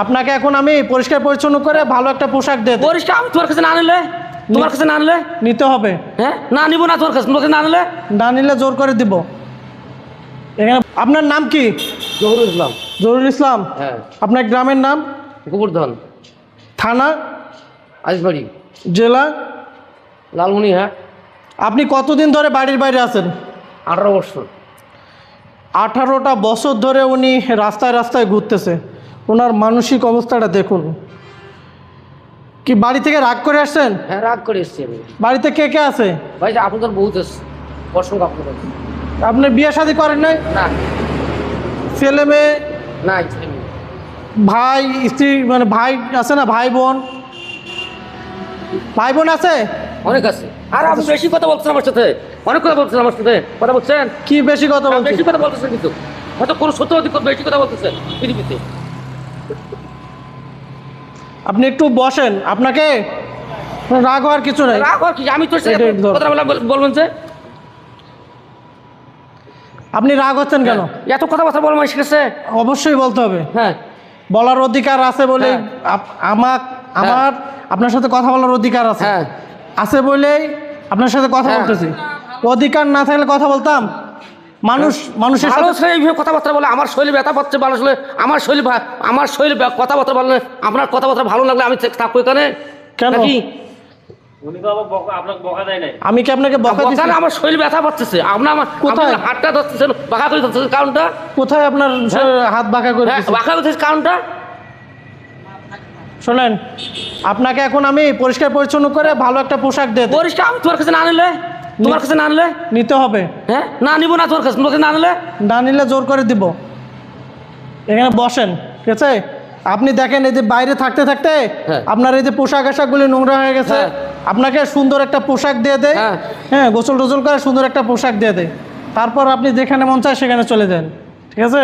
আপনাকে এখন আমি পরিষ্কার পরিচ্ছন্ন করে ভালো একটা পোশাক দিয়ে দেব। পরিষ্কার আমি তোমার কাছে না আনলে নিতে হবে। হ্যাঁ না নিব না, তোমার কাছে না আনলে না নিলে জোর করে দিব। এখানে আপনার নাম কি? জহুরুল ইসলাম। জহুরুল ইসলাম। হ্যাঁ। আপনার গ্রামের নাম? গোবর্ধন। থানা? আইসবাড়ি। জেলা? লালমনিরহাট। আপনি কতদিন ধরে বাড়ির বাইরে আছেন? 18 বছর। 18টা বছর ধরে উনি রাস্তায় রাস্তায় ঘুরতেছে। ওনার মানসিক অবস্থাটা দেখুন। কি বাড়ি থেকে রাগ করে আসছেন? হ্যাঁ রাগ করে এসছি আমি। বাড়িতে কে কে আছে? ভাই আপনাদের বহুত এসছে, অসংখ্য আপনাদের। আপনি বিয়ে শাদী করেন নাই? না ছেলে মেয়ে? না ভাই স্ত্রী মানে ভাই আছে না? ভাই বোন আছে? অনেক আছে। আর আপনি বেশি কথা বলছেন আমার সাথে, অনেক কথা বলছেন আমার সাথে। কথা বলছেন কি বেশি কথা বলছেন? বেশি কথা বলতেছেন, কিন্তু হয়তো কোনো সত্য অধিক বেশি কথা বলতেছেন পৃথিবীতে। আপনি একটু বসেন। আপনাকে রাগ হওয়ার কিছু নাই। রাগ আর কি, আমি তো কথা বলবেন যে আপনি রাগ হচ্ছেন কেন? এত কথাবার্তা বলবেন শিখেছে? অবশ্যই বলতে হবে। হ্যাঁ বলার অধিকার আছে বলেই আমার আপনার সাথে কথা বলার অধিকার আছে। হ্যাঁ আছে বলেই আপনার সাথে কথা বলতেছি। অধিকার না থাকলে কথা বলতাম? মানুষের ভালো সাথে এইভাবে কথাবার্তা বলে আমার শরীর ব্যথা পাচ্ছে, ভালো আসলে আমার শরীর কথাবার্তা বললে, আপনার কথাবার্তা ভালো লাগলে আমি থাকবো এখানে কেন? নাকি? আমি কি আপনাকে বকা দিছি? আমার শরীর ব্যথা পাচ্ছে, আপনার কোথায়? হাতটা ধরতেছেন, বাঁকা করে ধরতেছেন, কারণটা কোথায় আপনার হাত বাঁকা করে দিছি? বাঁকা করতেছে কারণটা? শোনেন, আপনাকে এখন আমি পরিষ্কার পরিচ্ছন্ন করে ভালো একটা পোশাক দিয়ে দেব। পরিষ্কার আমি তোমার কাছে না আনলে নিতে হবে। হ্যাঁ না নিব না, তোমার কাছে না আনলে না নিলে জোর করে দিব। এখানে বসেন, ঠিক আছে? আপনি দেখেন এই যে বাইরে থাকতে থাকতে আপনার এই যে পোশাক আশাকগুলি নোংরা হয়ে গেছে। আপনাকে সুন্দর একটা পোশাক দিয়ে দেয়। হ্যাঁ, গোসল টোসল করে সুন্দর একটা পোশাক দিয়ে দেয়। তারপর আপনি যেখানে মন চায় সেখানে চলে যান, ঠিক আছে?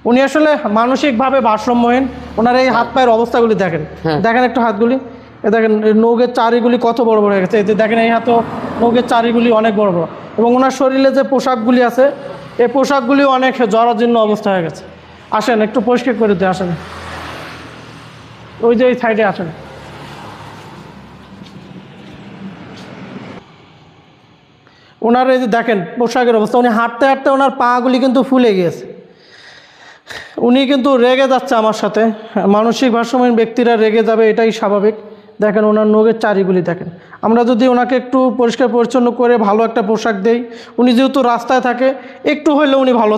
উনি আসলে মানসিকভাবে ভারসাম্যহীন। ওনার এই হাত পায়ের অবস্থাগুলি দেখেন, দেখেন একটু হাতগুলি। এ দেখেন নৌকের চারিগুলি কত বড় বড় হয়ে গেছে। এই যে দেখেন এই হাতেও নৌকের চারিগুলি অনেক বড় বড়। এবং ওনার শরীরে যে পোশাকগুলি আছে এই পোশাকগুলি অনেক জরাজীর্ণ অবস্থা হয়ে গেছে। আসেন একটু পরিষ্কার করে দিয়ে আসেন। ওই যে এই সাইডে আসেন। ওনার এই যে দেখেন পোশাকের অবস্থা, উনি হাঁটতে হাঁটতে ওনার পাগুলি কিন্তু ফুলে গিয়েছে। উনি কিন্তু রেগে যাচ্ছে আমার সাথে। মানসিক ভারসাম্যহীন ব্যক্তিরা রেগে যাবে, এটাই স্বাভাবিক। দেখেন ওনার নখের চারিগুলি দেখেন। আমরা যদি ওনাকে একটু পরিষ্কার পরিচ্ছন্ন করে ভালো একটা পোশাক দেই, উনি যেহেতু রাস্তায় থাকে একটু হলেও উনি ভালো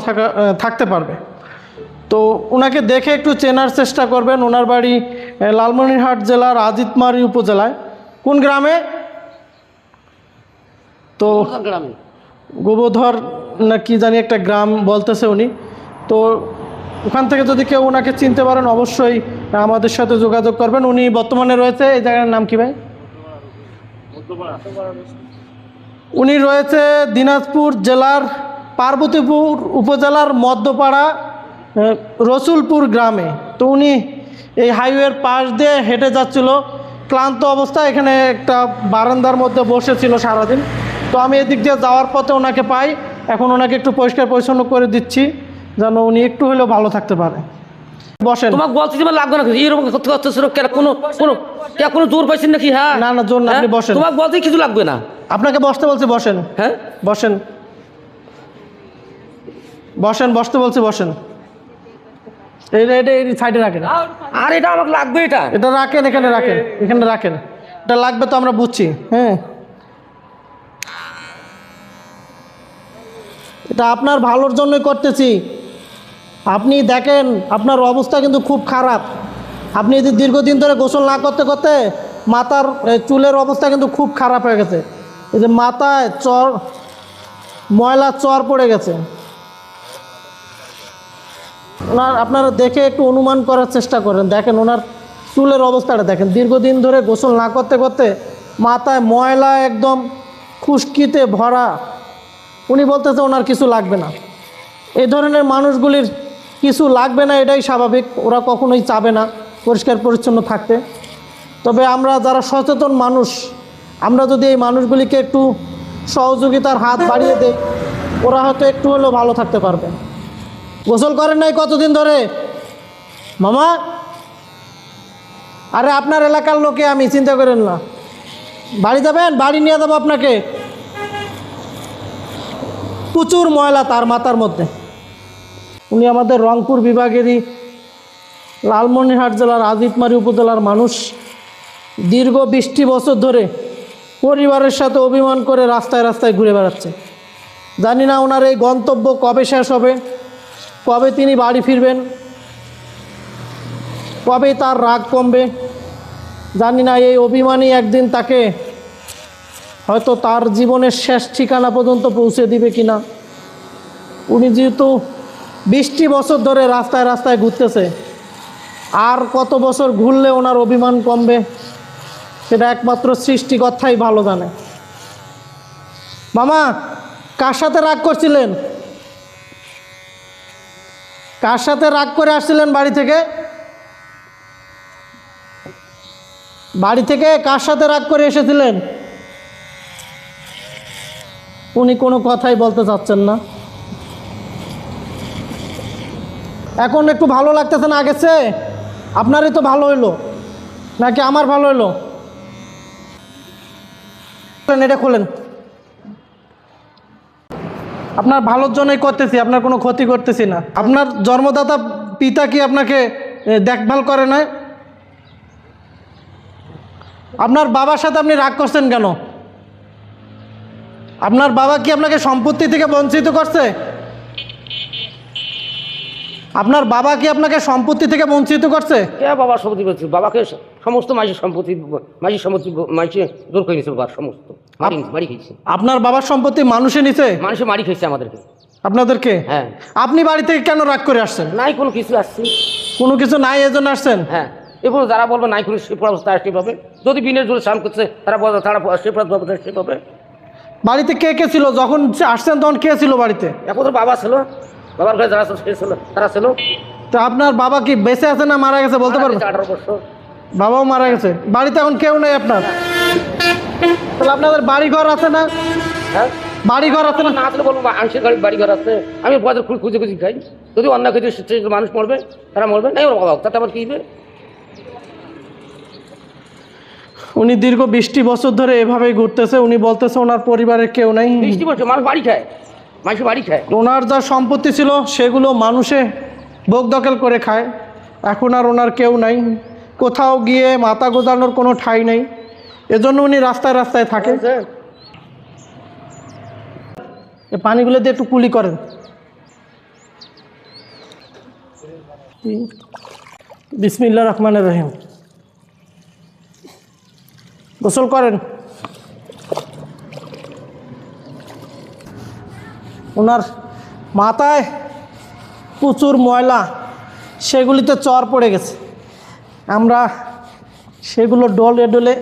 থাকতে পারবে। তো ওনাকে দেখে একটু চেনার চেষ্টা করবেন। ওনার বাড়ি লালমনিরহাট জেলার আজিতমারি উপজেলায়। কোন গ্রামে? তো গোবর্ধন না কি জানি একটা গ্রাম বলতেছে উনি। তো ওখান থেকে যদি কেউ ওনাকে চিনতে পারেন অবশ্যই আমাদের সাথে যোগাযোগ করবেন। উনি বর্তমানে রয়েছে এই জায়গার নাম কি ভাই? উনি রয়েছে দিনাজপুর জেলার পার্বতীপুর উপজেলার মধ্যপাড়া রসুলপুর গ্রামে। তো উনি এই হাইওয়ের পাশ দিয়ে হেঁটে যাচ্ছিল, ক্লান্ত অবস্থায় এখানে একটা বারান্দার মধ্যে বসেছিল সারাদিন। তো আমি এদিক দিয়ে যাওয়ার পথে ওনাকে পাই। এখন ওনাকে একটু পরিষ্কার পরিচ্ছন্ন করে দিচ্ছি যেন উনি একটু হলেও ভালো থাকতে পারে। বসেন। তোমাকে বলতে লাগবে না, এরকম কোনো জোর পাইছেন নাকি? হ্যাঁ না না জোর না, আপনি বসেন। তোমাকে বলতে কিছু লাগবে না, আপনাকে বসতে বলছি, বসেন। হ্যাঁ বসেন বসেন, বসতে বলছি বসেন। এটা এই সাইডে রাখেন। আর এটা আমাকে লাগবে, এটা রাখেন, এখানে রাখেন, এখানে রাখেন। এটা লাগবে তো আমরা বুঝছি। হ্যাঁ, এটা আপনার ভালোর জন্যই করতেছি। আপনি দেখেন আপনার অবস্থা কিন্তু খুব খারাপ। আপনি যদি দীর্ঘদিন ধরে গোসল না করতে করতে মাথার চুলের অবস্থা কিন্তু খুব খারাপ হয়ে গেছে। এই যে মাথায় ময়লা চর পড়ে গেছে। আপনারা দেখে একটু অনুমান করার চেষ্টা করেন। দেখেন ওনার চুলের অবস্থাটা দেখেন। দীর্ঘদিন ধরে গোসল না করতে করতে মাথায় ময়লা একদম খুশকিতে ভরা। উনি বলতেছে ওনার কিছু লাগবে না। এই ধরনের মানুষগুলির কিছু লাগবে না, এটাই স্বাভাবিক। ওরা কখনোই চাবে না পরিষ্কার পরিচ্ছন্ন থাকতে। তবে আমরা যারা সচেতন মানুষ, আমরা যদি এই মানুষগুলিকে একটু সহযোগিতার হাত বাড়িয়ে দেই, ওরা হয়তো একটু হলেও ভালো থাকতে পারবে। গোসল করেন নাই কতদিন ধরে? মামা, আরে আপনার এলাকার লোকে আমি, চিন্তা করেন না। বাড়ি যাবেন? বাড়ি নিয়ে যাবো আপনাকে। প্রচুর ময়লা তার মাথার মধ্যে। উনি আমাদের রংপুর বিভাগেরই লালমনিরহাট জেলার আজিতমারি উপজেলার মানুষ। দীর্ঘ 20টি বছর ধরে পরিবারের সাথে অভিমান করে রাস্তায় রাস্তায় ঘুরে বেড়াচ্ছে। জানি না ওনার এই গন্তব্য কবে শেষ হবে, কবে তিনি বাড়ি ফিরবেন, কবে তার রাগ কমবে। জানি না এই অভিমানই একদিন তাকে হয়তো তার জীবনের শেষ ঠিকানা পর্যন্ত পৌঁছে দিবে কিনা। উনি যেহেতু 20টি বছর ধরে রাস্তায় রাস্তায় ঘুরতেছে, আর কত বছর ঘুরলে ওনার অভিমান কমবে সেটা একমাত্র সৃষ্টিকর্তাই ভালো জানে। মামা, কার সাথে রাগ করছিলেন? কার সাথে রাগ করে আসছিলেন বাড়ি থেকে? বাড়ি থেকে কার সাথে রাগ করে এসেছিলেন? উনি কোনো কথাই বলতে চাচ্ছেন না। এখন একটু ভালো লাগতেছে না আগের চেয়ে? আপনারই তো ভালো হইলো নাকি আমার ভালো হইলো? এটা খোলেন। আপনার ভালোর জন্যই করতেছি, আপনার কোনো ক্ষতি করতেছি না। আপনার জন্মদাতা পিতা কি আপনাকে দেখভাল করে না? আপনার বাবার সাথে আপনি রাগ করছেন কেন? আপনার বাবা কি আপনাকে সম্পত্তি থেকে বঞ্চিত করছে? আপনার বাবা কি আপনাকে সম্পত্তি থেকে বঞ্চিত করছে? কে বাবার সম্পত্তি বলছি? বাবাকে সমস্ত মাঝের সম্পত্তি মাঝে জোর করে নিয়েছে। বাবার সমস্ত মারি খেয়েছে। আপনার বাবার সম্পত্তি মানুষে নিছে? মানুষে মারি খেয়েছে আমাদেরকে। আপনাদেরকে? হ্যাঁ। আপনি বাড়ি থেকে কেন রাগ করে আসছেন? নাই কোনো কিছু আসছি। কোনো কিছু নাই এজন্য আসছেন? হ্যাঁ, এবং যারা বলবে নাই কোনো সে অবস্থা সে পাবে। যদি বিনের জোরে স্নান করছে তারা বলবে, তারা সে পাবে সে পাবে। বাড়িতে কে কে ছিল যখন আসছেন? তখন কে ছিল বাড়িতে? এখন তো বাবা ছিল, বাবার ঘরে যারা ছিল তারা ছিল। তো আপনার বাবা কি বেঁচে আছে না মারা গেছে বলতে পারবেন? 18 বছর। বাবাও মারা গেছে। বাড়িতে এখন কেউ নেই আপনার? তাহলে আপনাদের বাড়ি ঘর আছে না? হ্যাঁ, বাড়ি ঘর আছে না? না আসলে বলবো আংশিক বাড়ি ঘর আছে। আমি বাজার খুঁজে খুঁজে খাই। যদি অন্য কিছু মানুষ মরবে তারা মরবে, নাই ওর বাবা তাতে আবার কি হবে? উনি দীর্ঘ 20টি বছর ধরে এভাবেই ঘুরতেছে। উনি বলতেছে ওনার পরিবারের কেউ নেই। 20 বছর মানুষ বাড়ি খায়, মানুষ বাড়ি খায়। ওনার যা সম্পত্তি ছিল সেগুলো মানুষে ভোগ দখল করে খায়। এখন আর ওনার কেউ নাই, কোথাও গিয়ে মাথা গোজানোর কোনো ঠাঁই নেই। এজন্য উনি রাস্তায় রাস্তায় থাকে। এই পানিগুলো দিয়ে একটু কুলি করেন। বিসমিল্লাহির রহমানির রহিম। গোসল করেন। ওনার মাথায় প্রচুর ময়লা, সেগুলিতে চর পড়ে গেছে। আমরা সেগুলো ডলে ডলে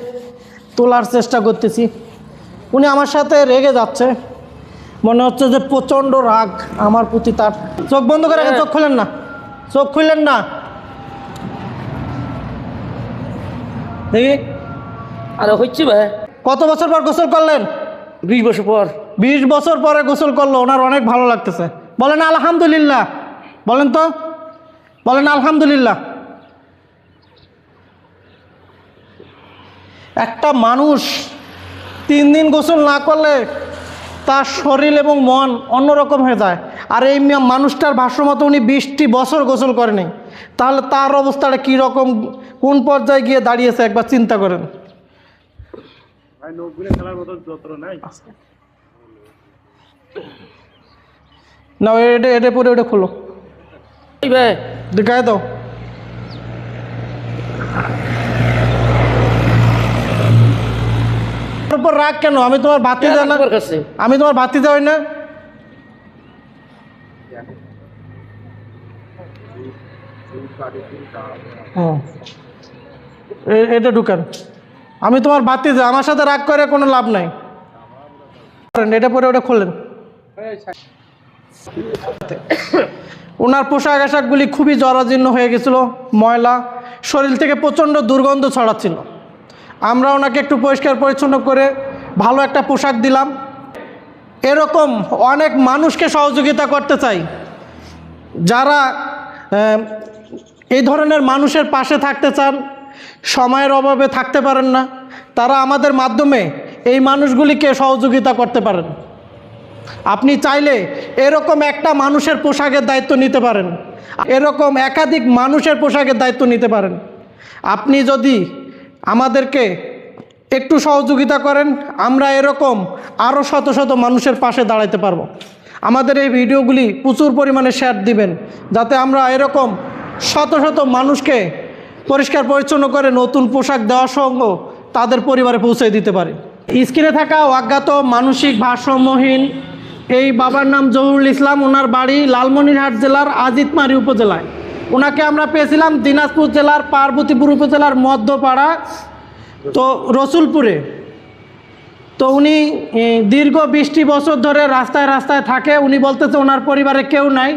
তোলার চেষ্টা করতেছি। উনি আমার সাথে রেগে যাচ্ছে, মনে হচ্ছে যে প্রচণ্ড রাগ আমার প্রতি তার। চোখ বন্ধ করে রাখেন, চোখ খুলেন না, চোখ খুললেন না। দেখি আরে হচ্ছে ভাই, কত বছর পর গোসল করলেন? 20 বছর পর। 20 বছর পরে গোসল করলো, ওনার অনেক ভালো লাগতেছে। বলেন আলহামদুলিল্লাহ, বলেন তো, বলেন আলহামদুলিল্লাহ। একটা মানুষ 3 দিন গোসল না করলে তার শরীর এবং মন অন্যরকম হয়ে যায়। আর এই মানুষটার ভাষ্যমতো উনি 20টি বছর গোসল করেনি, তাহলে তার অবস্থাটা কী রকম, কোন পর্যায়ে গিয়ে দাঁড়িয়েছে একবার চিন্তা করেন। না এটা এটা পরে ওটা খোলো, দেখায় দাও। উপর রাগ কেন? আমি তোমার বাতি যাই না? আমি তোমার বাতি যাই না? এটা ঢুকান। আমি তোমার বাতি যাই, আমার সাথে রাগ করে কোনো লাভ নাই। এটা পরে ওটা খোলেন। ওনার পোশাক আশাকগুলি খুবই জরাজীর্ণ হয়ে গেছিল, ময়লা, শরীর থেকে প্রচণ্ড দুর্গন্ধ ছড়াচ্ছিল। আমরা ওনাকে একটু পরিষ্কার পরিচ্ছন্ন করে ভালো একটা পোশাক দিলাম। এরকম অনেক মানুষকে সহযোগিতা করতে চাই যারা এই ধরনের মানুষের পাশে থাকতে চান, সময়ের অভাবে থাকতে পারেন না, তারা আমাদের মাধ্যমে এই মানুষগুলিকে সহযোগিতা করতে পারেন। আপনি চাইলে এরকম একটা মানুষের পোশাকের দায়িত্ব নিতে পারেন, এরকম একাধিক মানুষের পোশাকের দায়িত্ব নিতে পারেন। আপনি যদি আমাদেরকে একটু সহযোগিতা করেন, আমরা এরকম আরও শত শত মানুষের পাশে দাঁড়াতে পারবো। আমাদের এই ভিডিওগুলি প্রচুর পরিমাণে শেয়ার দিবেন, যাতে আমরা এরকম শত শত মানুষকে পরিষ্কার পরিচ্ছন্ন করে নতুন পোশাক দেওয়া সঙ্গ তাদের পরিবারে পৌঁছে দিতে পারি। স্ক্রিনে থাকা অজ্ঞাত মানসিক ভারসাম্যহীন এই বাবার নাম জহুরুল ইসলাম, ওনার বাড়ি লালমনিরহাট জেলার আজিতমারি উপজেলায়। ওনাকে আমরা পেয়েছিলাম দিনাজপুর জেলার পার্বতীপুর উপজেলার মধ্যপাড়া তো রসুলপুরে। তো উনি দীর্ঘ 20টি বছর ধরে রাস্তায় রাস্তায় থাকে। উনি বলতেছে ওনার পরিবারে কেউ নাই।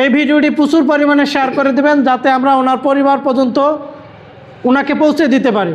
এই ভিডিওটি প্রচুর পরিমাণে শেয়ার করে দেবেন, যাতে আমরা ওনার পরিবার পর্যন্ত ওনাকে পৌঁছে দিতে পারি।